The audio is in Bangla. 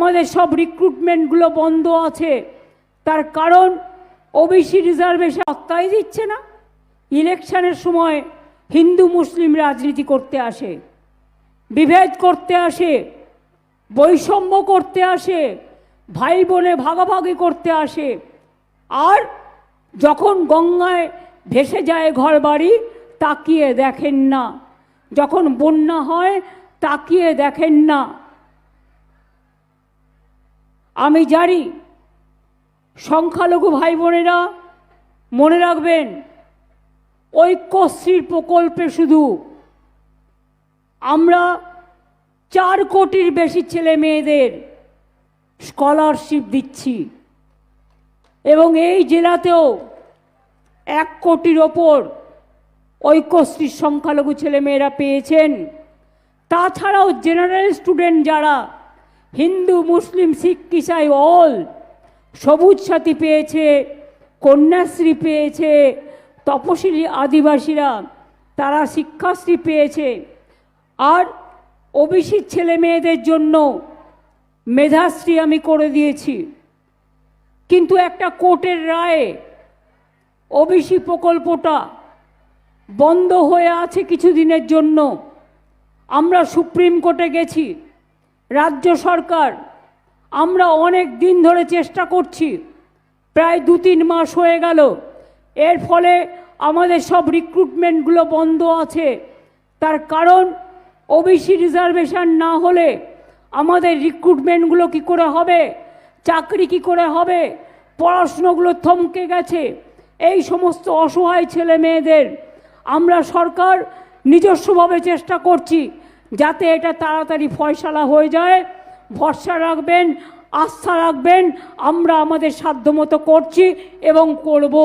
আমাদের সব রিক্রুটমেন্টগুলো বন্ধ আছে, তার কারণ ওবিসি রিজার্ভেশন আত্মাই দিচ্ছে না। ইলেকশনের সময় হিন্দু মুসলিম রাজনীতি করতে আসে, বিভেদ করতে আসে, বৈষম্য করতে আসে, ভাই বোনে ভাগাভাগি করতে আসে। আর যখন গঙ্গায় ভেসে যায় ঘরবাড়ি তাকিয়ে দেখেন না, যখন বন্যা হয় তাকিয়ে দেখেন না। আমি জানি সংখ্যালঘু ভাই বোনেরা মনে রাখবেন, ঐক্যশ্রীর প্রকল্পে শুধু আমরা 4 কোটির বেশি ছেলে মেয়েদের স্কলারশিপ দিচ্ছি এবং এই জেলাতেও 1 কোটির ওপর ঐক্যশ্রীর সংখ্যালঘু ছেলে মেয়েরা পেয়েছেন। তাছাড়াও জেনারেল স্টুডেন্ট যারা হিন্দু মুসলিম শিখ ইসাই অল সবুজ সাথী পেয়েছে, কন্যাশ্রী পেয়েছে, তপশিলি আদিবাসীরা তারা শিক্ষাশ্রী পেয়েছে। আর ওবিসি ছেলে মেয়েদের জন্য মেধাশ্রী আমি করে দিয়েছি। কিন্তু একটা কোর্টের রায়ে ওবিসি প্রকল্পটা বন্ধ হয়ে আছে কিছুদিনের জন্য। আমরা সুপ্রিম কোর্টে গেছি, রাজ্য সরকার আমরা অনেক দিন ধরে চেষ্টা করছি, প্রায় 2-3 মাস হয়ে গেল। এর ফলে আমাদের সব রিক্রুটমেন্টগুলো বন্ধ আছে, তার কারণ ওবিসি রিজার্ভেশন না হলে আমাদের রিক্রুটমেন্টগুলো কি করে হবে, চাকরি কি করে হবে, পড়াশুনোগুলো থমকে গেছে। এই সমস্ত অসহায় ছেলে মেয়েদের আমরা সরকার নিজস্বভাবে চেষ্টা করছি যাতে এটা তাড়াতাড়ি ফয়সালা হয়ে যায়। ভরসা রাখবেন, আস্থা রাখবেন, আমরা আমাদের সাধ্যমতো করছি এবং করব।